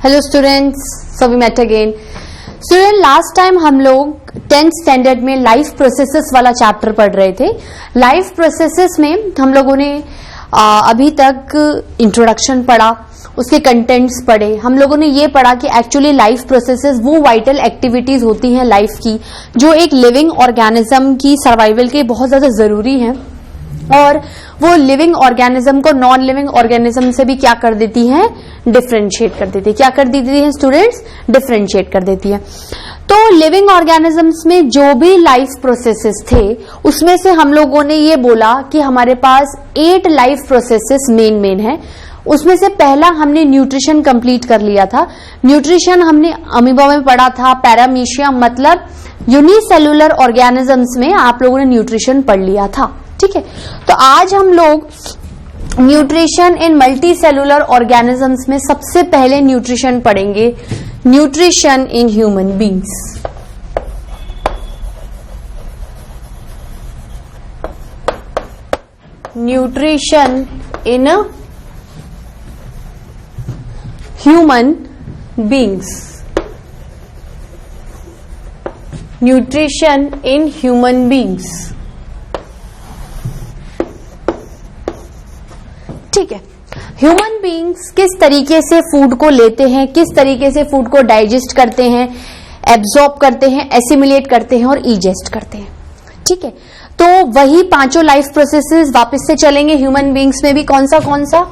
Hello students, so we met again. Student, last time हम लोग 10th standard में life processes वाला chapter पढ़ रहे थे। लाइफ प्रोसेसेस में हम लोगों ने अभी तक इंट्रोडक्शन पढ़ा, उसके कंटेंट्स पढ़े। हम लोगों ने ये पढ़ा कि एक्चुअली लाइफ प्रोसेसेस वो वाइटल एक्टिविटीज होती हैं लाइफ की, जो एक लिविंग ऑर्गेनिज्म की सर्वाइवल के बहुत ज्यादा जरूरी हैं, और वो लिविंग ऑर्गेनिज्म को नॉन लिविंग ऑर्गेनिज्म से भी क्या कर देती है, डिफरेंशिएट कर देती है। क्या कर देती है स्टूडेंट्स? डिफरेंशिएट कर देती है। तो लिविंग ऑर्गेनिजम्स में जो भी लाइफ प्रोसेसेस थे, उसमें से हम लोगों ने ये बोला कि हमारे पास 8 लाइफ प्रोसेसेस मेन है। उसमें से पहला हमने न्यूट्रिशन कंप्लीट कर लिया था। न्यूट्रिशन हमने अमीबा में पढ़ा था। पैरामीशिया मतलब यूनिसेलुलर ऑर्गेनिजम्स में आप लोगों ने न्यूट्रिशन पढ़ लिया था, ठीक है। तो आज हम लोग nutrition in multi cellular organisms में सबसे पहले न्यूट्रिशन पढ़ेंगे, nutrition in human beings. Nutrition in human beings. Nutrition in human beings, ठीक है। ह्यूमन बीइंग्स किस तरीके से फूड को लेते हैं, किस तरीके से फूड को डाइजेस्ट करते हैं, एब्जॉर्ब करते हैं, एसिमिलेट करते हैं और इजेस्ट करते हैं, ठीक है। तो वही पांचों लाइफ प्रोसेसेस वापस से चलेंगे ह्यूमन बीइंग्स में भी। कौन सा?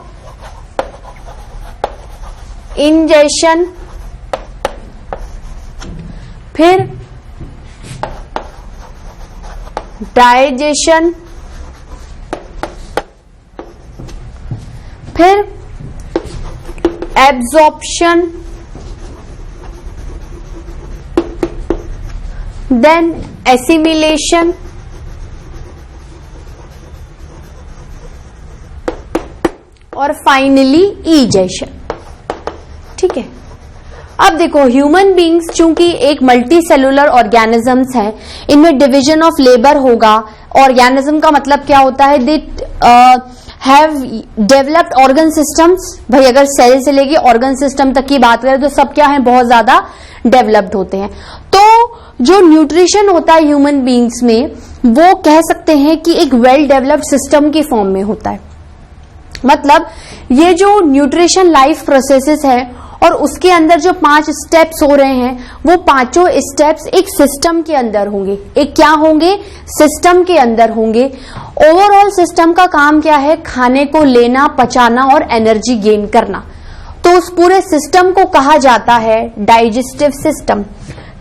इंजेशन, फिर डाइजेशन, फिर एब्जॉर्प्शन, देन एसिमिलेशन, और फाइनली इजेशन, ठीक है। अब देखो, ह्यूमन बीइंग्स चूंकि एक मल्टी सेलुलर ऑर्गेनिजम्स हैं, इनमें डिवीजन ऑफ लेबर होगा। ऑर्गेनिज्म का मतलब क्या होता है? They have developed organ systems. भाई अगर सेल से लेके ऑर्गन सिस्टम तक की बात करें तो सब क्या है, बहुत ज्यादा डेवलप्ड होते हैं। तो जो न्यूट्रिशन होता है ह्यूमन बीइंग्स में, वो कह सकते हैं कि एक वेल डेवलप्ड सिस्टम की फॉर्म में होता है। मतलब ये जो न्यूट्रिशन लाइफ प्रोसेसेस है और उसके अंदर जो 5 स्टेप्स हो रहे हैं, वो पांचों स्टेप्स एक सिस्टम के अंदर होंगे। एक क्या होंगे? सिस्टम के अंदर होंगे। ओवरऑल सिस्टम का काम क्या है? खाने को लेना, पचाना और एनर्जी गेन करना। तो उस पूरे सिस्टम को कहा जाता है डाइजेस्टिव सिस्टम।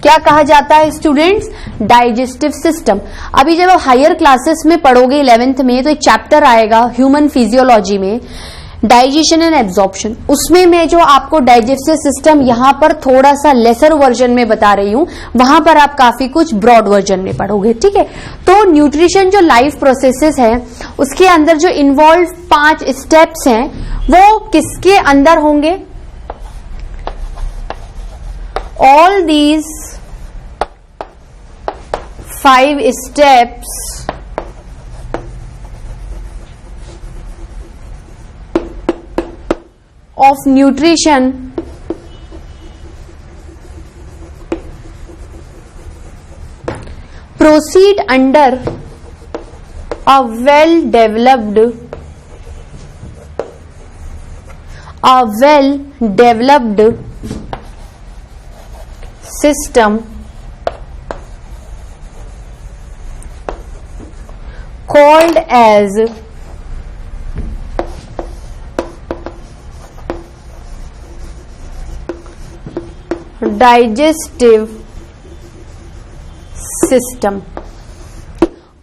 क्या कहा जाता है स्टूडेंट्स? Digestive system. अभी जब आप हायर क्लासेस में पढ़ोगे 11th में, तो एक चैप्टर आएगा ह्यूमन फिजियोलॉजी में, डाइजेशन एंड एब्जॉर्प्शन। उसमें मैं जो आपको डाइजेस्टिव सिस्टम यहां पर थोड़ा सा लेसर वर्जन में बता रही हूं, वहां पर आप काफी कुछ ब्रॉड वर्जन में पढ़ोगे, ठीक है। तो न्यूट्रिशन जो लाइफ प्रोसेसेस है, उसके अंदर जो इन्वॉल्व 5 स्टेप्स हैं, वो किसके अंदर होंगे? All these 5 steps of nutrition proceed under a well developed system called as digestive system.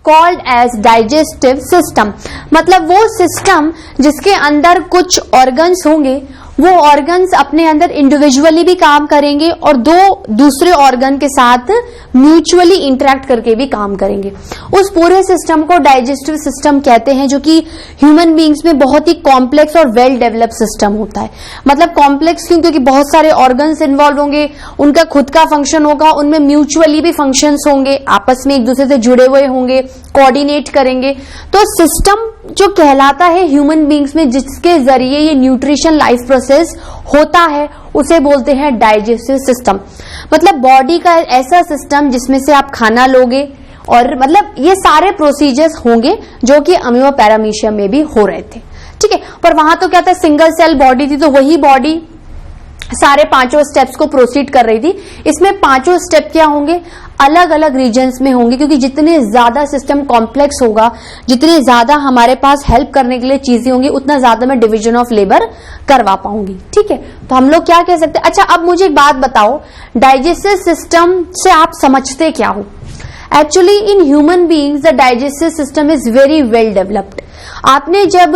Called as digestive system मतलब वो सिस्टम जिसके अंदर कुछ ऑर्गन्स होंगे, वो ऑर्गन्स अपने अंदर इंडिविजुअली भी काम करेंगे और दूसरे ऑर्गन के साथ म्यूचुअली इंटरेक्ट करके भी काम करेंगे। उस पूरे सिस्टम को डाइजेस्टिव सिस्टम कहते हैं, जो कि ह्यूमन बीइंग्स में बहुत ही कॉम्प्लेक्स और वेल डेवलप्ड सिस्टम होता है। मतलब कॉम्प्लेक्स क्यों? क्योंकि बहुत सारे ऑर्गन्स इन्वॉल्व होंगे, उनका खुद का फंक्शन होगा, उनमें म्यूचुअली भी फंक्शंस होंगे, आपस में एक दूसरे से जुड़े हुए होंगे, कोऑर्डिनेट करेंगे। तो सिस्टम जो कहलाता है ह्यूमन बीइंग्स में, जिसके जरिए ये न्यूट्रिशन लाइफ प्रोसेस होता है, उसे बोलते हैं डाइजेस्टिव सिस्टम। मतलब बॉडी का ऐसा सिस्टम जिसमें से आप खाना लोगे और मतलब ये सारे प्रोसीजर्स होंगे जो कि अमीबा पैरामीशियम में भी हो रहे थे, ठीक है। पर वहां तो क्या था, सिंगल सेल बॉडी थी, तो वही बॉडी सारे पांचों स्टेप्स को प्रोसीड कर रही थी। इसमें पांचों स्टेप क्या होंगे, अलग अलग रीजन्स में होंगे, क्योंकि जितने ज्यादा सिस्टम कॉम्प्लेक्स होगा, जितने ज्यादा हमारे पास हेल्प करने के लिए चीजें होंगी, उतना ज्यादा मैं डिवीजन ऑफ लेबर करवा पाऊंगी, ठीक है। तो हम लोग क्या कह सकते हैं। अच्छा, अब मुझे एक बात बताओ, डाइजेस्टिव सिस्टम से आप समझते क्या हो? Actually in human beings the digestive system is very well developed. आपने जब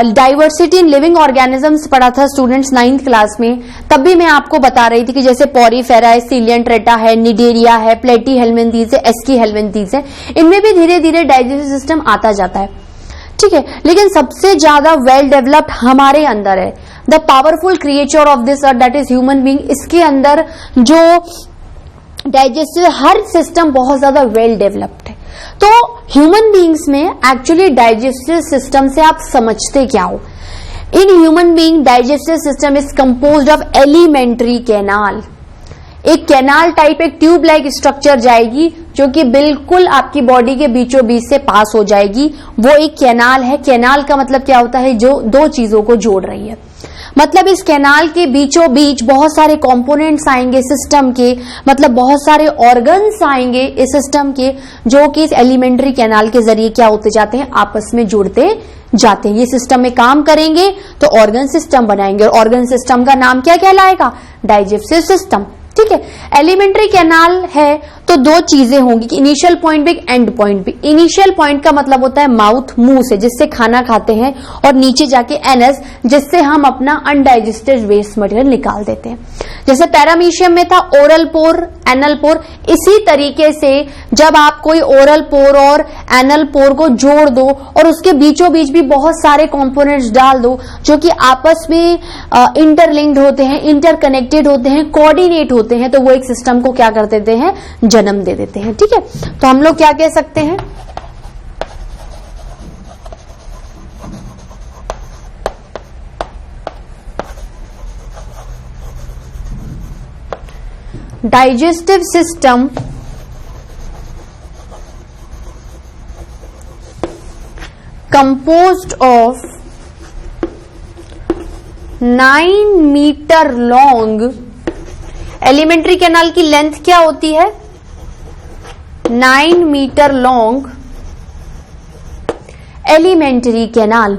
डाइवर्सिटी इन लिविंग ऑर्गेनिजम्स पढ़ा था स्टूडेंट्स 9th क्लास में, तब भी मैं आपको बता रही थी कि जैसे पॉरीफेरा है, सीलियंट्रेटा है, निडेरिया है, प्लेटी हेलमिंथीज है, एस्की हेलमिंथीज है, इनमें भी धीरे धीरे डाइजेस्टिव सिस्टम आता जाता है, ठीक है। लेकिन सबसे ज्यादा वेल डेवलप्ड हमारे अंदर है, the powerful creature of this earth that is human being. इसके अंदर जो डाइजेस्टिव हर सिस्टम बहुत ज्यादा वेल डेवलप्ड है। तो ह्यूमन बीइंग्स में एक्चुअली डाइजेस्टिव सिस्टम से आप समझते क्या हो? इन human being digestive system is composed of alimentary canal. एक कैनाल टाइप, एक ट्यूब लाइक स्ट्रक्चर जाएगी जो कि बिल्कुल आपकी बॉडी के बीचों बीच से पास हो जाएगी, वो एक कैनाल है। कैनाल का मतलब क्या होता है, जो दो चीजों को जोड़ रही है। मतलब इस कैनाल के बीचों बीच बहुत सारे कंपोनेंट्स आएंगे सिस्टम के, मतलब बहुत सारे ऑर्गन्स आएंगे इस सिस्टम के, जो कि इस एलिमेंट्री कैनाल के जरिए क्या होते जाते हैं, आपस में जुड़ते जाते हैं। ये सिस्टम में काम करेंगे तो ऑर्गन सिस्टम बनाएंगे, और ऑर्गन सिस्टम का नाम क्या कहलाएगा, डाइजेस्टिव सिस्टम, ठीक है। एलिमेंट्री कैनाल है तो दो चीजें होंगी कि इनिशियल पॉइंट भी, एंड पॉइंट भी। इनिशियल पॉइंट का मतलब होता है माउथ, मुंह से जिससे खाना खाते हैं, और नीचे जाके एनस, जिससे हम अपना अनडाइजेस्टेड वेस्ट मटेरियल निकाल देते हैं। जैसे पैरामीशियम में था ओरल पोर, एनल पोर, इसी तरीके से जब आप कोई ओरल पोर और एनल पोर को जोड़ दो और उसके बीचों बीच भी बहुत सारे कंपोनेंट्स डाल दो जो कि आपस में इंटरलिंक्ड होते हैं, इंटरकनेक्टेड होते हैं, कोऑर्डिनेट होते हैं, तो वो एक सिस्टम को क्या कर देते हैं, जन्म दे देते हैं, ठीक है। तो हम लोग क्या कह सकते हैं, digestive system composed of 9 metre long. Alimentary canal की लेंथ क्या होती है, 9 metre long alimentary canal.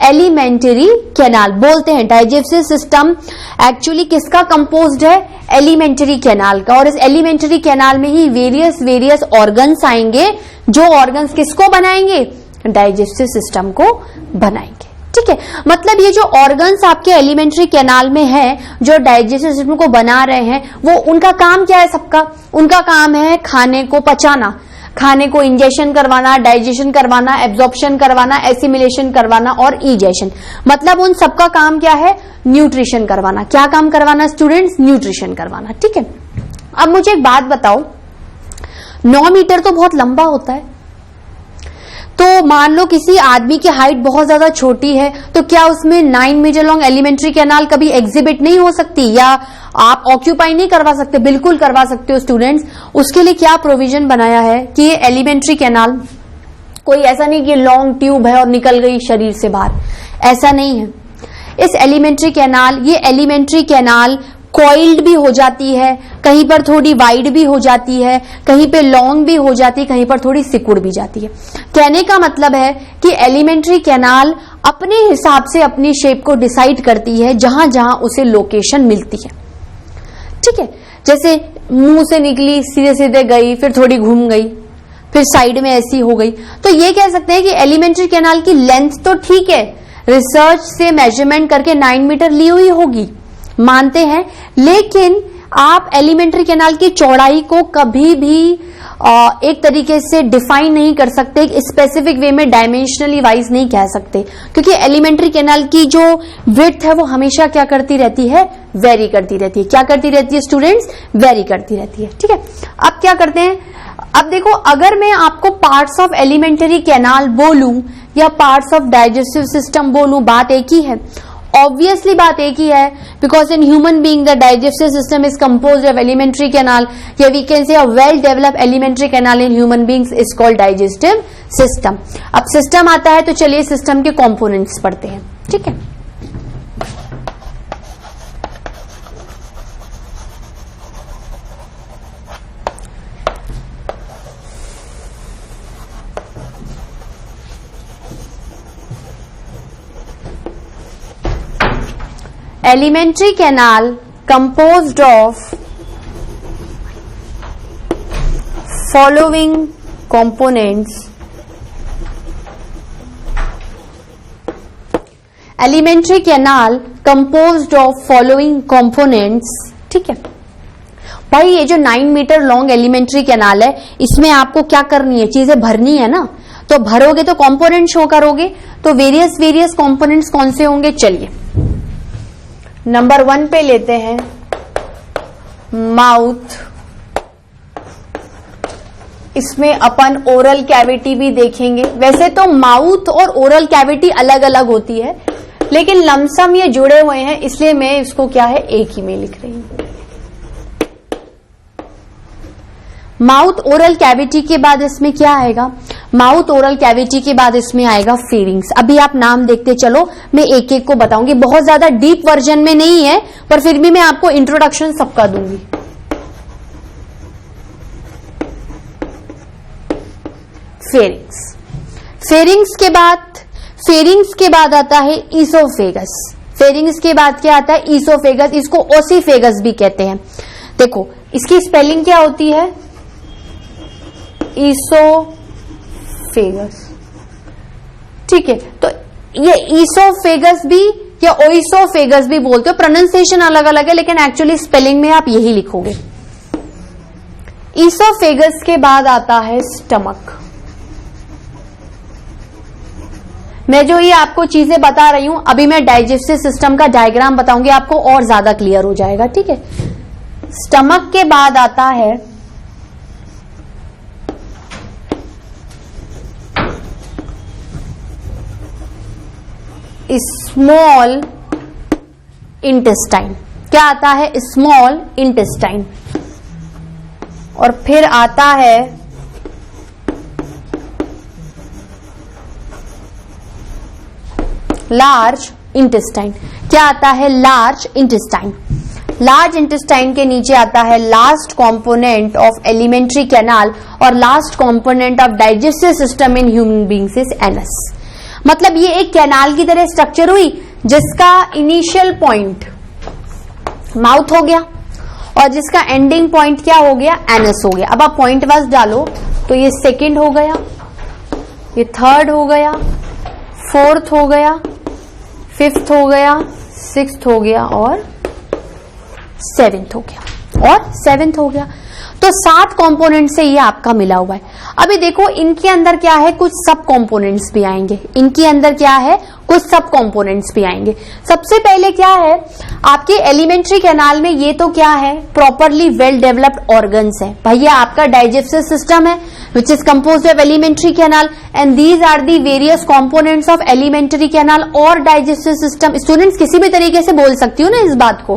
Alimentary canal बोलते हैं डाइजेस्टिव सिस्टम एक्चुअली किसका कंपोज्ड है, एलिमेंट्री कैनाल का। और इस एलिमेंट्री कैनाल में ही वेरियस ऑर्गन्स आएंगे, जो ऑर्गन्स किसको बनाएंगे, डाइजेस्टिव सिस्टम को बनाएंगे, ठीक है। मतलब ये जो ऑर्गन्स आपके एलिमेंट्री कैनाल में है, जो डाइजेस्टिव सिस्टम को बना रहे हैं, वो उनका काम क्या है सबका, उनका काम है खाने को पचाना, खाने को इंजेक्शन करवाना, डाइजेशन करवाना, एब्जॉर्प्शन करवाना, एसिमिलेशन करवाना और इजेशन। मतलब उन सबका काम क्या है, न्यूट्रिशन करवाना। क्या काम करवाना स्टूडेंट्स, न्यूट्रिशन करवाना, ठीक है। अब मुझे एक बात बताओ, 9 मीटर तो बहुत लंबा होता है, तो मान लो किसी आदमी की हाइट बहुत ज्यादा छोटी है, तो क्या उसमें 9 मीटर लॉन्ग एलिमेंट्री कैनाल कभी एग्जिबिट नहीं हो सकती, या आप ऑक्यूपाई नहीं करवा सकते? बिल्कुल करवा सकते हो स्टूडेंट्स। उसके लिए क्या प्रोविजन बनाया है कि ये एलिमेंट्री कैनाल कोई ऐसा नहीं कि लॉन्ग ट्यूब है और निकल गई शरीर से बाहर, ऐसा नहीं है। इस एलिमेंट्री कैनाल, ये एलिमेंट्री कैनाल कॉइल्ड भी हो जाती है, कहीं पर थोड़ी वाइड भी हो जाती है, कहीं पे लॉन्ग भी हो जाती है, कहीं पर थोड़ी सिकुड़ भी जाती है। कहने का मतलब है कि एलिमेंट्री कैनाल अपने हिसाब से अपनी शेप को डिसाइड करती है जहां जहां उसे लोकेशन मिलती है, ठीक है। जैसे मुंह से निकली, सीधे सीधे गई, फिर थोड़ी घूम गई, फिर साइड में ऐसी हो गई। तो ये कह सकते हैं कि एलिमेंट्री कैनाल की लेंथ तो ठीक है, रिसर्च से मेजरमेंट करके 9 मीटर ली हुई होगी, मानते हैं, लेकिन आप एलिमेंट्री कैनाल की चौड़ाई को कभी भी एक तरीके से डिफाइन नहीं कर सकते, एक स्पेसिफिक वे में डायमेंशनली वाइज नहीं कह सकते, क्योंकि एलिमेंट्री कैनाल की जो विड्थ है वो हमेशा क्या करती रहती है, वेरी करती रहती है। क्या करती रहती है स्टूडेंट्स, वेरी करती रहती है, ठीक है। अब क्या करते हैं, अब देखो, अगर मैं आपको पार्ट्स ऑफ एलिमेंट्री कैनाल बोलूं या पार्ट्स ऑफ डाइजेस्टिव सिस्टम बोलूं, बात एक ही है। ऑब्वियसली बात एक ही है, because in human being the digestive system is composed of alimentary canal, या we can say a well developed alimentary canal in human beings is called digestive system. अब सिस्टम आता है तो चलिए सिस्टम के कंपोनेंट्स पढ़ते हैं, ठीक है। Alimentary canal composed of following components. Alimentary canal composed of following components, ठीक है भाई। ये जो 9 मीटर लॉन्ग एलिमेंट्री कैनाल है, इसमें आपको क्या करनी है, चीजें भरनी है ना, तो भरोगे तो कंपोनेंट शो करोगे, तो वेरियस कंपोनेंट्स कौन से होंगे, चलिए नंबर 1 पे लेते हैं माउथ। इसमें अपन ओरल कैविटी भी देखेंगे। वैसे तो माउथ और ओरल कैविटी अलग अलग होती है, लेकिन लमसम ये जुड़े हुए हैं, इसलिए मैं इसको क्या है एक ही में लिख रही हूं। माउथ ओरल कैविटी के बाद इसमें क्या आएगा, माउथ ओरल कैविटी के बाद इसमें आएगा फेरिंग्स। अभी आप नाम देखते चलो, मैं एक एक को बताऊंगी, बहुत ज्यादा डीप वर्जन में नहीं है, पर फिर भी मैं आपको इंट्रोडक्शन सबका दूंगी। फेरिंग्स, फेरिंग्स के बाद आता है ईसोफेगस। फेरिंग्स के बाद क्या आता है, ईसोफेगस। इसको ओसीफेगस भी कहते हैं। देखो इसकी स्पेलिंग क्या होती है, ईसोफेगस, ठीक है। तो ये ईसोफेगस भी या ओइसोफेगस भी बोलते हो, प्रोनाउंसिएशन अलग अलग है, लेकिन एक्चुअली स्पेलिंग में आप यही लिखोगे। ईसोफेगस के बाद आता है स्टमक। मैं जो ये आपको चीजें बता रही हूं, अभी मैं डाइजेस्टिव सिस्टम का डायग्राम बताऊंगी, आपको और ज्यादा क्लियर हो जाएगा, ठीक है। स्टमक के बाद आता है स्मॉल इंटेस्टाइन। क्या आता है, स्मॉल इंटेस्टाइन। और फिर आता है लार्ज इंटेस्टाइन। क्या आता है, लार्ज इंटेस्टाइन। लार्ज इंटेस्टाइन के नीचे आता है last component of alimentary canal और last component of digestive system in human beings is anus. मतलब ये एक कैनाल की तरह स्ट्रक्चर हुई, जिसका इनिशियल पॉइंट माउथ हो गया और जिसका एंडिंग पॉइंट क्या हो गया, एनस हो गया। अब आप पॉइंट वाइज डालो तो ये सेकंड हो गया, ये थर्ड हो गया, फोर्थ हो गया, फिफ्थ हो गया, सिक्स्थ हो गया और सेवेंथ हो गया और सेवेंथ हो गया। तो 7 कंपोनेंट से ये आपका मिला हुआ है। अभी देखो इनके अंदर क्या है, कुछ सब कंपोनेंट्स भी आएंगे। इनके अंदर क्या है, कुछ सब कंपोनेंट्स भी आएंगे। सबसे पहले क्या है, आपके एलिमेंट्री कैनाल में ये तो क्या है, प्रॉपरली वेल डेवलप्ड ऑर्गन्स है। भैया आपका डाइजेस्टिव सिस्टम है which is composed of alimentary canal and these are the various components of alimentary canal और डाइजेस्टिव सिस्टम। स्टूडेंट्स किसी भी तरीके से बोल सकती हो ना इस बात को।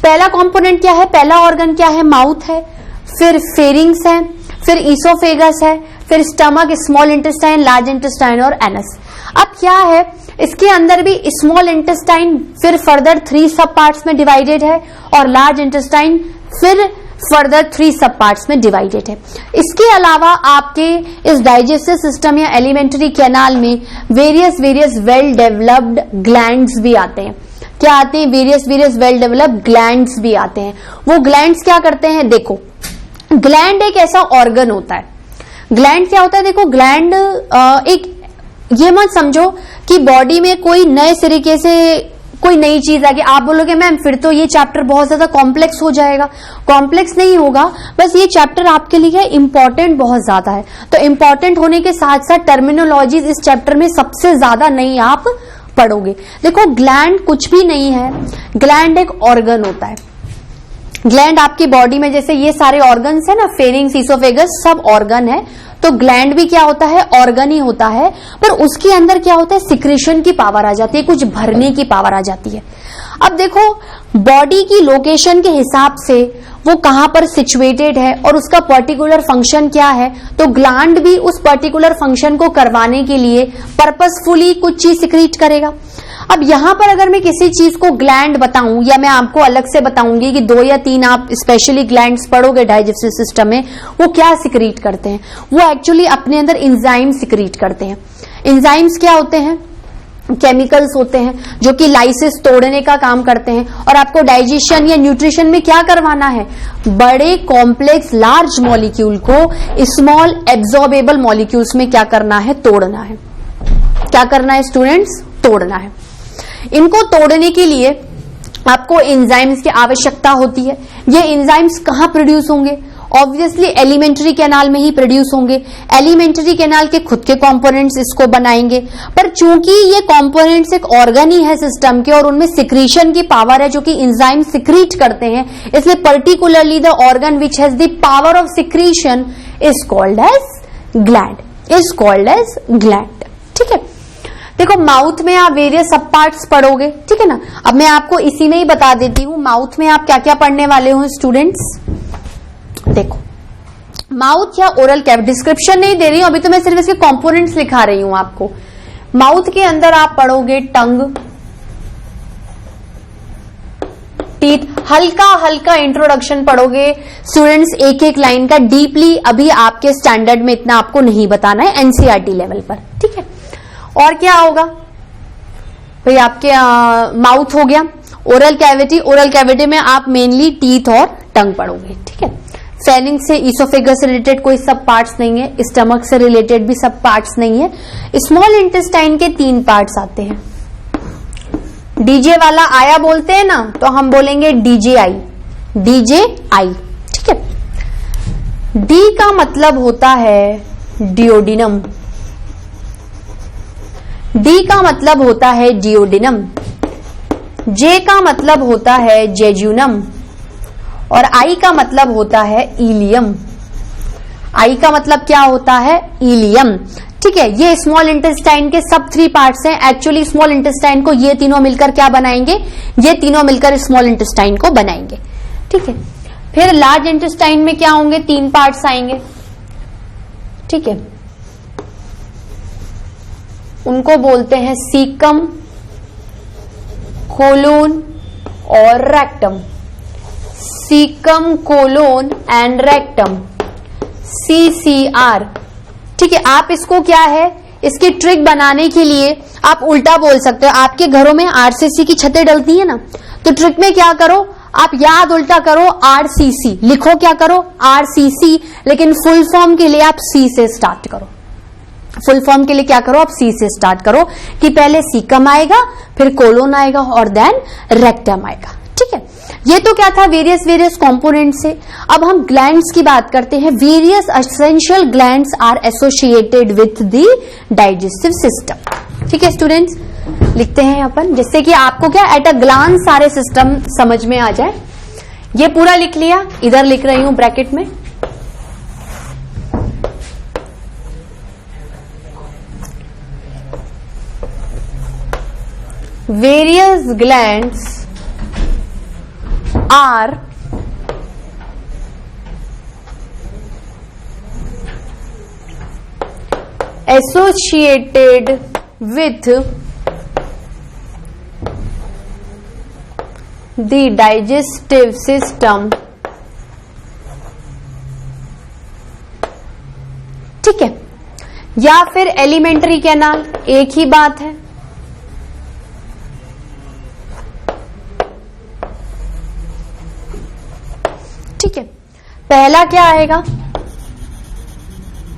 पहला कंपोनेंट क्या है, पहला ऑर्गन क्या है, माउथ है, फिर फेरिंग्स है, फिर ईसोफेगस है, फिर stomach, small intestine, large intestine और एनस। अब क्या है, इसके अंदर भी स्मॉल इंटेस्टाइन फिर फर्दर 3 सब पार्ट्स में डिवाइडेड है और लार्ज इंटेस्टाइन फिर फर्दर 3 सब पार्ट्स में डिवाइडेड है। इसके अलावा आपके इस डाइजेस्टिव सिस्टम या एलिमेंट्री कैनाल में वेरियस वेल डेवलप्ड ग्लैंड्स भी आते हैं। क्या आते हैं, वेरियस वेल डेवलप्ड ग्लैंड्स भी आते हैं। वो ग्लैंड्स क्या करते हैं, देखो ग्लैंड एक ऐसा ऑर्गन होता है। ग्लैंड क्या होता है, देखो ग्लैंड एक, ये मत समझो कि बॉडी में कोई नए तरीके से कोई नई चीज आ गई। आप बोलोगे मैम फिर तो ये चैप्टर बहुत ज्यादा कॉम्प्लेक्स हो जाएगा। कॉम्प्लेक्स नहीं होगा, बस ये चैप्टर आपके लिए इंपॉर्टेंट बहुत ज्यादा है। तो इंपॉर्टेंट होने के साथ साथ टर्मिनोलॉजीज इस चैप्टर में सबसे ज्यादा नहीं आप पढ़ोगे। देखो ग्लैंड कुछ भी नहीं है, ग्लैंड एक ऑर्गन होता है। ग्लैंड आपकी बॉडी में जैसे ये सारे ऑर्गन्स है ना, फेरिंग्स, ईसोफेगस सब ऑर्गन है। तो ग्लैंड भी क्या होता है, ऑर्गन ही होता है, पर उसके अंदर क्या होता है, सिक्रेशन की पावर आ जाती है, कुछ भरने की पावर आ जाती है। अब देखो बॉडी की लोकेशन के हिसाब से वो कहां पर सिचुएटेड है और उसका पर्टिकुलर फंक्शन क्या है, तो ग्लैंड भी उस पर्टिकुलर फंक्शन को करवाने के लिए पर्पसफुली कुछ चीज सिक्रीट करेगा। अब यहां पर अगर मैं किसी चीज को ग्लैंड बताऊं या मैं आपको अलग से बताऊंगी कि 2 या 3 आप स्पेशली ग्लैंड्स पढ़ोगे डाइजेस्टिव सिस्टम में, वो क्या सिक्रीट करते हैं, वो एक्चुअली अपने अंदर एंजाइम सिक्रीट करते हैं। एंजाइम्स क्या होते हैं, केमिकल्स होते हैं जो कि लाइसिस तोड़ने का काम करते हैं, और आपको डाइजेशन या न्यूट्रिशन में क्या करवाना है, बड़े कॉम्प्लेक्स लार्ज मॉलिक्यूल को स्मॉल एब्जॉर्बेबल मॉलिक्यूल्स में क्या करना है, तोड़ना है। क्या करना है स्टूडेंट्स, तोड़ना है। इनको तोड़ने के लिए आपको एंजाइम्स की आवश्यकता होती है। ये एंजाइम्स कहां प्रोड्यूस होंगे, ऑब्वियसली एलिमेंट्री कैनाल में ही प्रोड्यूस होंगे। एलिमेंट्री कैनाल के खुद के कंपोनेंट्स इसको बनाएंगे, पर चूंकि ये कंपोनेंट्स एक ऑर्गन ही है सिस्टम के और उनमें सिक्रीशन की पावर है जो कि एंजाइम सिक्रीट करते हैं, इसलिए particularly the organ which has the power of secretion is called as gland, is called as gland. ठीक है, देखो माउथ में आप वेरियस सब पार्ट्स पढ़ोगे, ठीक है ना। अब मैं आपको इसी में ही बता देती हूं माउथ में आप क्या क्या पढ़ने वाले हो स्टूडेंट्स। देखो माउथ या ओरल कैविटी, डिस्क्रिप्शन नहीं दे रही हूं अभी, तो मैं सिर्फ इसके कंपोनेंट्स लिखा रही हूं आपको। माउथ के अंदर आप पढ़ोगे टंग, टीथ, हल्का हल्का इंट्रोडक्शन पढ़ोगे स्टूडेंट्स, एक एक लाइन का, डीपली अभी आपके स्टैंडर्ड में इतना आपको नहीं बताना है, एनसीईआरटी लेवल पर, ठीक है। और क्या होगा भाई, आपके माउथ हो गया। ओरल कैविटी, ओरल कैविटी में आप मेनली टीथ और टंग पढ़ोगे, ठीक है। फेनिंग से, ईसोफेगस से रिलेटेड कोई सब पार्ट्स नहीं है, स्टमक से रिलेटेड भी सब पार्ट्स नहीं है। स्मॉल इंटेस्टाइन के 3 पार्ट्स आते हैं। डीजे वाला आया बोलते हैं ना, तो हम बोलेंगे डीजे आई, डीजे आई, ठीक है। डी का मतलब होता है डियोडिनम, डी का मतलब होता है डियोडिनम, जे का मतलब होता है जेजुनम, और आई का मतलब होता है इलियम। आई का मतलब क्या होता है, इलियम, ठीक है। ये स्मॉल इंटेस्टाइन के सब 3 पार्ट्स हैं। एक्चुअली स्मॉल इंटेस्टाइन को ये तीनों मिलकर क्या बनाएंगे, ये तीनों मिलकर स्मॉल इंटेस्टाइन को बनाएंगे, ठीक है। फिर लार्ज इंटेस्टाइन में क्या होंगे, 3 पार्ट्स आएंगे, ठीक है। उनको बोलते हैं सीकम, कोलोन और rectum. Caecum, colon and rectum, CCR, ठीक है। आप इसको क्या है, इसकी ट्रिक बनाने के लिए आप उल्टा बोल सकते हो। आपके घरों में RCC की छतें डलती है ना, तो ट्रिक में क्या करो, आप याद उल्टा करो, RCC लिखो, क्या करो RCC, लेकिन फुल फॉर्म के लिए आप C से स्टार्ट करो। फुल फॉर्म के लिए क्या करो, आप C से स्टार्ट करो कि पहले सीकम आएगा, फिर कोलोन आएगा और देन रेक्टम आएगा, ठीक है। ये तो क्या था, वेरियस कंपोनेंट से। अब हम ग्लैंड्स की बात करते हैं। Various essential glands are associated with the digestive system, ठीक है स्टूडेंट्स। लिखते हैं अपन, जिससे कि आपको क्या एट अ ग्लांस सारे सिस्टम समझ में आ जाए। ये पूरा लिख लिया, इधर लिख रही हूं ब्रैकेट में। Various glands are associated with the digestive system, ठीक है, या फिर एलिमेंट्री कैनाल, एक ही बात है। ठीक है, पहला क्या आएगा,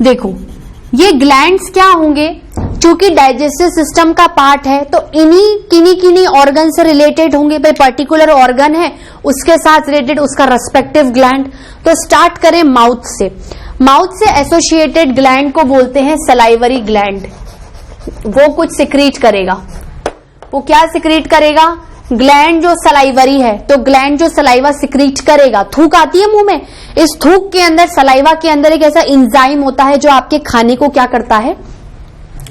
देखो ये ग्लैंड्स क्या होंगे, चूंकि डाइजेस्टिव सिस्टम का पार्ट है तो इन्हीं किन्हीं ऑर्गन से रिलेटेड होंगे। भाई पर्टिकुलर ऑर्गन है, उसके साथ रिलेटेड उसका रेस्पेक्टिव ग्लैंड। तो स्टार्ट करें माउथ से। माउथ से एसोसिएटेड ग्लैंड को बोलते हैं सलाइवरी ग्लैंड। वो कुछ सिक्रीट करेगा। वो क्या सिक्रीट करेगा, ग्लैंड जो सलाइवरी है, तो ग्लैंड जो सलाइवा सिक्रीट करेगा, थूक आती है मुंह में, इस थूक के अंदर सलाइवा के अंदर एक ऐसा एंजाइम होता है जो आपके खाने को क्या करता है,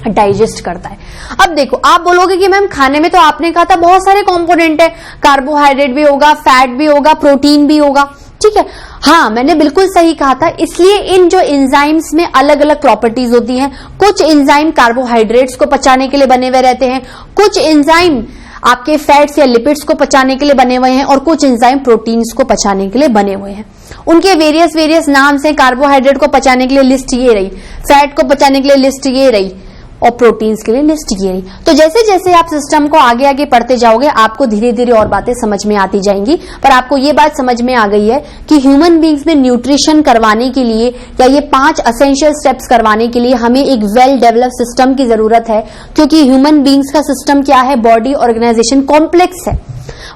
डाइजेस्ट करता है। अब देखो आप बोलोगे कि मैम खाने में तो आपने कहा था बहुत सारे कंपोनेंट है, कार्बोहाइड्रेट भी होगा, फैट भी होगा, प्रोटीन भी होगा, ठीक है। हाँ, मैंने बिल्कुल सही कहा था। इसलिए इन जो एंजाइम्स में अलग अलग प्रॉपर्टीज होती हैं। कुछ एंजाइम कार्बोहाइड्रेट्स को पचाने के लिए बने हुए रहते हैं, कुछ एंजाइम आपके फैट्स या लिपिड्स को पचाने के लिए बने हुए हैं, और कुछ एंजाइम प्रोटीन्स को पचाने के लिए बने हुए हैं। उनके वेरियस नाम से, कार्बोहाइड्रेट को पचाने के लिए लिस्ट ये रही, फैट को पचाने के लिए लिस्ट ये रही, और प्रोटीन्स के लिए लिस्ट ये रही। तो जैसे जैसे आप सिस्टम को आगे आगे पढ़ते जाओगे आपको धीरे धीरे और बातें समझ में आती जाएंगी। पर आपको ये बात समझ में आ गई है कि ह्यूमन बींग्स में न्यूट्रिशन करवाने के लिए या ये 5 असेंशियल स्टेप्स करवाने के लिए हमें एक वेल डेवलप्ड सिस्टम की जरूरत है, क्योंकि ह्यूमन बींग्स का सिस्टम क्या है, बॉडी ऑर्गेनाइजेशन कॉम्प्लेक्स है,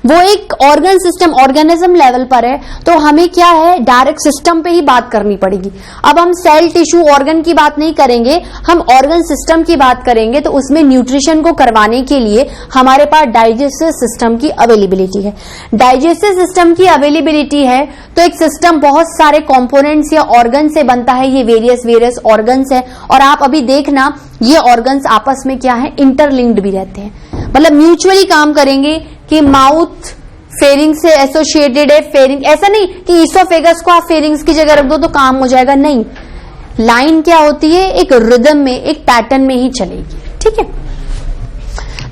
वो एक ऑर्गन सिस्टम ऑर्गेनिज्म लेवल पर है। तो हमें क्या है, डायरेक्ट सिस्टम पे ही बात करनी पड़ेगी। अब हम सेल टिश्यू ऑर्गन की बात नहीं करेंगे, हम ऑर्गन सिस्टम की बात करेंगे। तो उसमें न्यूट्रिशन को करवाने के लिए हमारे पास डाइजेस्टिव सिस्टम की अवेलेबिलिटी है। डाइजेस्टिव सिस्टम की अवेलेबिलिटी है तो एक सिस्टम बहुत सारे कंपोनेंट्स या ऑर्गन से बनता है, ये वेरियस ऑर्गन्स है। और आप अभी देखना ये ऑर्गन्स आपस में क्या है, इंटरलिंक्ड भी रहते हैं, मतलब म्यूचुअली काम करेंगे कि माउथ फेरिंग से एसोसिएटेड है, फेरिंग ऐसा नहीं कि ईसोफेगस को आप फेरिंग्स की जगह रख दो तो काम हो जाएगा, नहीं। लाइन क्या होती है, एक रिदम में, एक पैटर्न में ही चलेगी, ठीक है।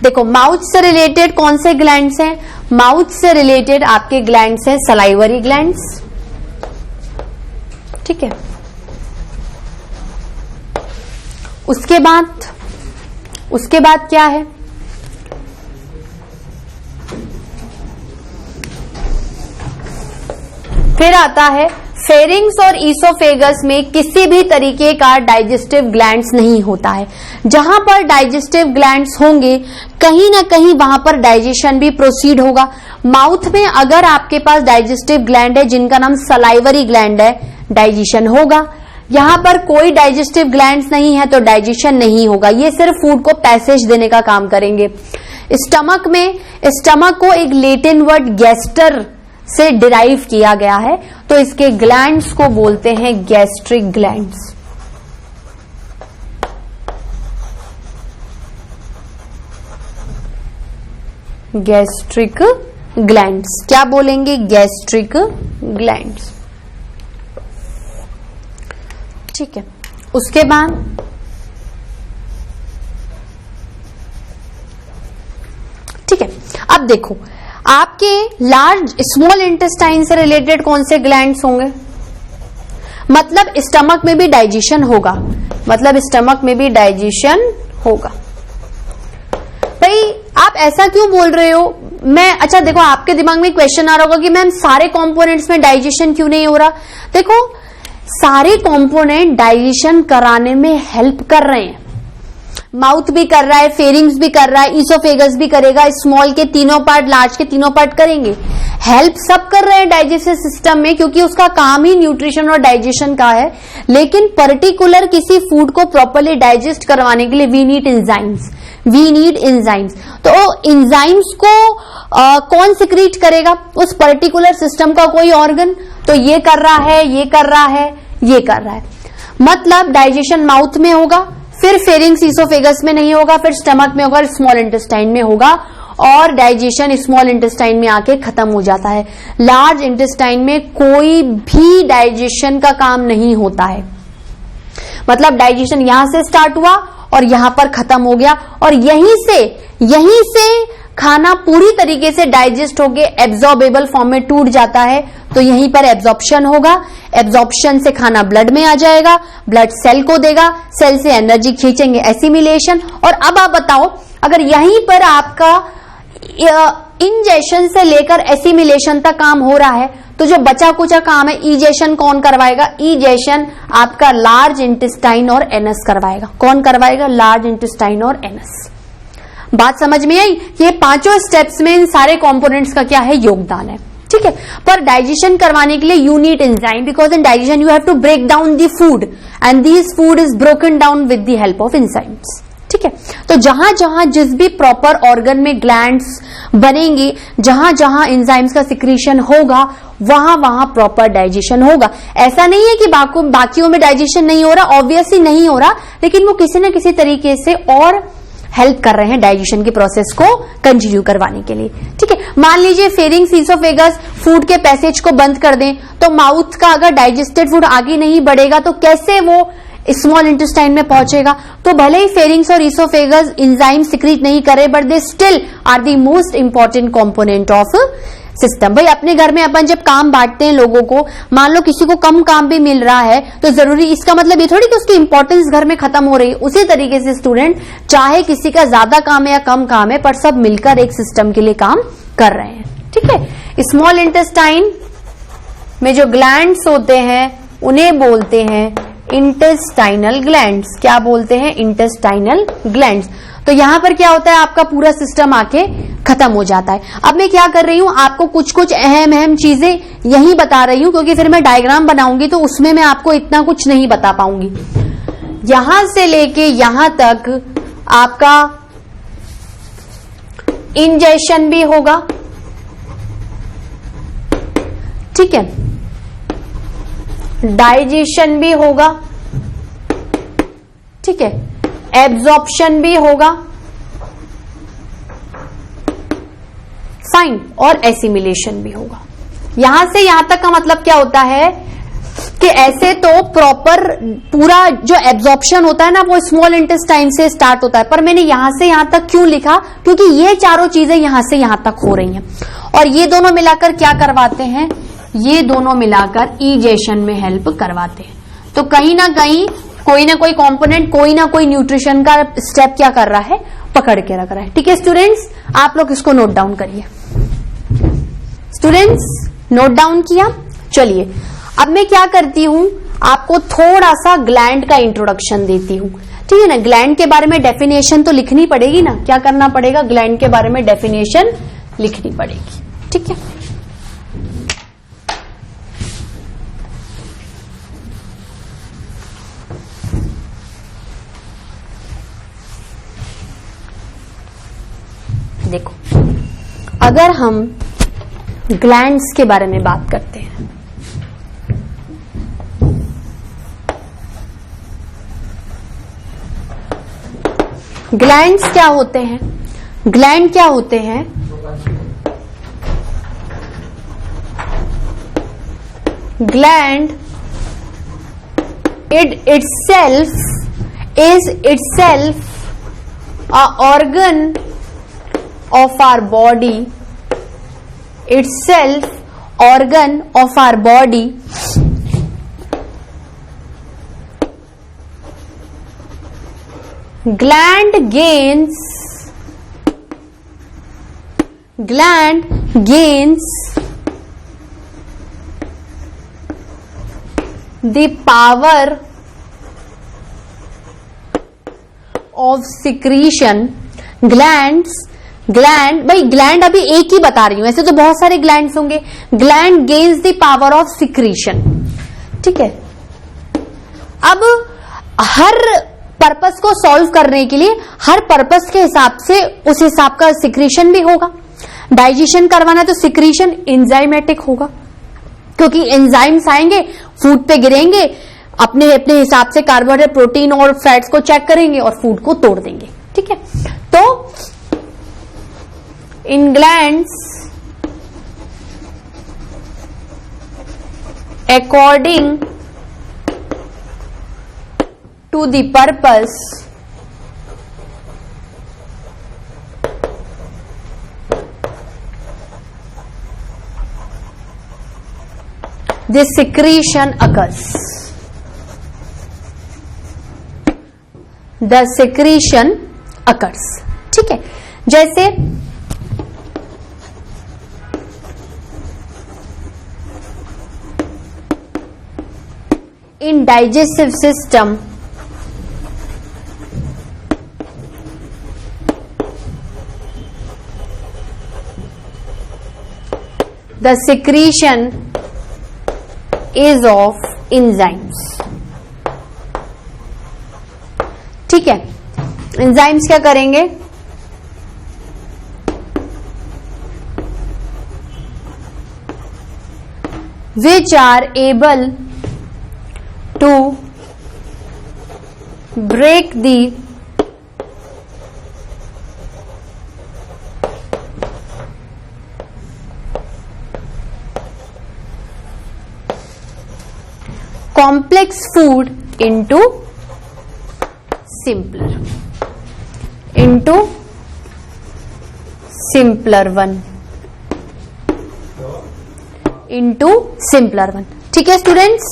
देखो माउथ से रिलेटेड कौन से ग्लैंड्स हैं, माउथ से रिलेटेड आपके ग्लैंड्स हैं सलाइवरी ग्लैंड्स, ठीक है। उसके बाद क्या है, फिर आता है फेरिंग्स और ईसोफेगस में किसी भी तरीके का डाइजेस्टिव ग्लैंड्स नहीं होता है। जहां पर डाइजेस्टिव ग्लैंड्स होंगे कहीं ना कहीं वहां पर डाइजेशन भी प्रोसीड होगा। माउथ में अगर आपके पास डाइजेस्टिव ग्लैंड है जिनका नाम सलाइवरी ग्लैंड है, डाइजेशन होगा। यहां पर कोई डाइजेस्टिव ग्लैंड्स नहीं है तो डाइजेशन नहीं होगा, ये सिर्फ फूड को पैसेज देने का काम करेंगे। स्टमक में, स्टमक को एक लैटिन वर्ड गैस्टर से डिराइव किया गया है, तो इसके ग्लैंड्स को बोलते हैं गैस्ट्रिक ग्लैंड्स। गैस्ट्रिक ग्लैंड्स क्या बोलेंगे, गैस्ट्रिक ग्लैंड्स, ठीक है। उसके बाद ठीक है, अब देखो आपके लार्ज स्मॉल इंटेस्टाइन से रिलेटेड कौन से ग्लैंड्स होंगे, मतलब स्टमक में भी डाइजेशन होगा, मतलब स्टमक में भी डाइजेशन होगा। भाई आप ऐसा क्यों बोल रहे हो, मैं अच्छा देखो आपके दिमाग में क्वेश्चन आ रहा होगा कि मैम सारे कंपोनेंट्स में डाइजेशन क्यों नहीं हो रहा। देखो सारे कंपोनेंट डाइजेशन कराने में हेल्प कर रहे हैं, माउथ भी कर रहा है, फेरिंग्स भी कर रहा है, ईसोफेगस भी करेगा, स्मॉल के तीनों पार्ट, लार्ज के तीनों पार्ट करेंगे, हेल्प सब कर रहे हैं डाइजेस्टिव सिस्टम में, क्योंकि उसका काम ही न्यूट्रिशन और डाइजेशन का है। लेकिन पर्टिकुलर किसी फूड को प्रॉपरली डाइजेस्ट करवाने के लिए we need enzymes, we need enzymes. तो एंजाइम्स को कौन सिक्रीट करेगा, उस पर्टिकुलर सिस्टम का कोई ऑर्गन, तो ये कर रहा है, ये कर रहा है, ये कर रहा है। मतलब डाइजेशन माउथ में होगा, फिर फेरिंग्स ईसोफेगस में नहीं होगा, फिर स्टमक में होगा, स्मॉल इंटेस्टाइन में होगा, और डाइजेशन स्मॉल इंटेस्टाइन में आके खत्म हो जाता है। लार्ज इंटेस्टाइन में कोई भी डाइजेशन का काम नहीं होता है, मतलब डाइजेशन यहां से स्टार्ट हुआ और यहां पर खत्म हो गया, और यहीं से खाना पूरी तरीके से डाइजेस्ट होके एब्जॉर्बेबल फॉर्म में टूट जाता है। तो यहीं पर एब्जॉर्प्शन होगा, एब्जॉर्प्शन से खाना ब्लड में आ जाएगा, ब्लड सेल को देगा, सेल से एनर्जी खींचेंगे, एसिमिलेशन। और अब आप बताओ अगर यहीं पर आपका इंजेशन से लेकर एसिमिलेशन तक काम हो रहा है, तो जो बचा कुचा काम है इजेशन कौन करवाएगा, इजेशन आपका लार्ज इंटेस्टाइन और एनस करवाएगा। कौन करवाएगा, लार्ज इंटेस्टाइन और एनस। बात समझ में आई, ये पांचों स्टेप्स में इन सारे कंपोनेंट्स का क्या है, योगदान है, ठीक है। पर डाइजेशन करवाने के लिए you need enzyme, because in digestion you have to break down the food and this food is broken down with the help of enzymes, ठीक है। तो तो जहां जहां जिस भी प्रॉपर ऑर्गन में ग्लैंड्स बनेंगे, जहां जहां एंजाइम्स का सिक्रीशन होगा, वहां वहां प्रॉपर डाइजेशन होगा। ऐसा नहीं है कि बाकियों में डाइजेशन नहीं हो रहा, ऑब्वियसली नहीं हो रहा, लेकिन वो किसी न किसी तरीके से और हेल्प कर रहे हैं डाइजेशन के प्रोसेस को कंटिन्यू करवाने के लिए। ठीक है, मान लीजिए फेरिंग्स ईसोफेगस फूड के पैसेज को बंद कर दें, तो माउथ का अगर डाइजेस्टेड फूड आगे नहीं बढ़ेगा तो कैसे वो स्मॉल इंटेस्टाइन में पहुंचेगा? तो भले ही फेरिंग्स और ईसोफेगस एंजाइम सिक्रीट नहीं करे, but they still are the most important component of system. भाई अपने घर में अपन जब काम बांटते हैं लोगों को, मान लो किसी को कम काम भी मिल रहा है, तो जरूरी इसका मतलब ये थोड़ी कि उसकी इंपॉर्टेंस घर में खत्म हो रही है। उसी तरीके से स्टूडेंट, चाहे किसी का ज्यादा काम है या कम काम है, पर सब मिलकर एक सिस्टम के लिए काम कर रहे हैं। ठीक है, स्मॉल इंटेस्टाइन में जो ग्लैंड्स होते हैं उन्हें बोलते हैं इंटेस्टाइनल ग्लैंड्स। क्या बोलते हैं? Intestinal glands. तो यहां पर क्या होता है, आपका पूरा सिस्टम आके खत्म हो जाता है। अब मैं क्या कर रही हूं, आपको कुछ कुछ अहम चीजें यही बता रही हूं, क्योंकि फिर मैं डायग्राम बनाऊंगी तो उसमें मैं आपको इतना कुछ नहीं बता पाऊंगी। यहां से लेके यहां तक आपका इंजेशन भी होगा, ठीक है, डाइजेशन भी होगा, ठीक है, एब्जॉर्प्शन भी होगा, फाइन, और एसिमिलेशन भी होगा। यहां से यहां तक का मतलब क्या होता है कि ऐसे तो प्रॉपर पूरा जो एब्जॉर्प्शन होता है ना, वो स्मॉल इंटेस्टाइन से स्टार्ट होता है, पर मैंने यहां से यहां तक क्यों लिखा? क्योंकि ये चारों चीजें यहां से यहां तक हो रही हैं, और ये दोनों मिलाकर क्या करवाते हैं? ये दोनों मिलाकर इजेशन में हेल्प करवाते हैं। तो कहीं ना कहीं कोई ना कोई कंपोनेंट, कोई ना कोई न्यूट्रिशन का स्टेप क्या कर रहा है? पकड़ के रख रहा है। ठीक है स्टूडेंट्स, आप लोग इसको नोट डाउन करिए। स्टूडेंट्स नोट डाउन किया? चलिए अब मैं क्या करती हूं, आपको थोड़ा सा ग्लैंड का इंट्रोडक्शन देती हूं। ठीक है ना, ग्लैंड के बारे में डेफिनेशन तो लिखनी पड़ेगी ना। क्या करना पड़ेगा? ग्लैंड के बारे में डेफिनेशन लिखनी पड़ेगी। ठीक है, देखो, अगर हम ग्लैंड्स के बारे में बात करते हैं, ग्लैंड्स क्या होते हैं? ग्लैंड क्या होते हैं? Gland is itself a organ of our body, itself organ of our body, gland gains the power of secretion. Gland भाई ग्लैंड अभी एक ही बता रही हूं, ऐसे तो बहुत सारे ग्लैंड्स होंगे। Gland gains the power of secretion. ठीक है, अब हर पर्पस को सॉल्व करने के लिए हर पर्पस के हिसाब से उस हिसाब का सिक्रीशन भी होगा। डाइजेशन करवाना तो सिक्रीशन एंजाइमेटिक होगा, क्योंकि एंजाइम्स आएंगे, फूड पे गिरेंगे, अपने अपने हिसाब से कार्बोहाइड्रेट, प्रोटीन और फैट्स को चेक करेंगे और फूड को तोड़ देंगे। ठीक है, तो in glands according to the purpose the secretion occurs. The secretion occurs. ठीक है, जैसे in digestive system the secretion is of enzymes. ठीक है, एंजाइम्स क्या करेंगे, which are able to break the complex food into simpler one. ठीक है students,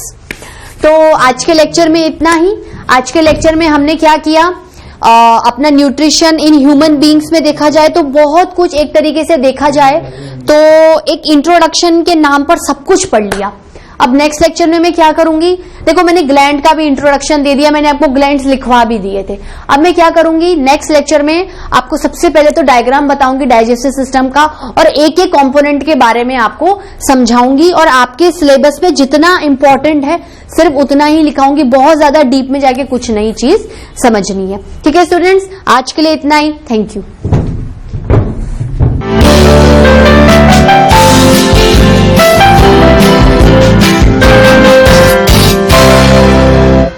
तो आज के लेक्चर में इतना ही। आज के लेक्चर में हमने क्या किया, अपना न्यूट्रिशन इन ह्यूमन बींग्स में देखा जाए तो बहुत कुछ, एक तरीके से देखा जाए तो एक इंट्रोडक्शन के नाम पर सब कुछ पढ़ लिया। अब नेक्स्ट लेक्चर में मैं क्या करूंगी, देखो मैंने ग्लैंड का भी इंट्रोडक्शन दे दिया, मैंने आपको ग्लैंड्स लिखवा भी दिए थे। अब मैं क्या करूंगी, नेक्स्ट लेक्चर में आपको सबसे पहले तो डायग्राम बताऊंगी डाइजेस्टिव सिस्टम का, और एक एक कंपोनेंट के बारे में आपको समझाऊंगी, और आपके सिलेबस में जितना इंपॉर्टेंट है सिर्फ उतना ही लिखाऊंगी, बहुत ज्यादा डीप में जाके कुछ नई चीज समझनी है। ठीक है स्टूडेंट्स, आज के लिए इतना ही। Thank you.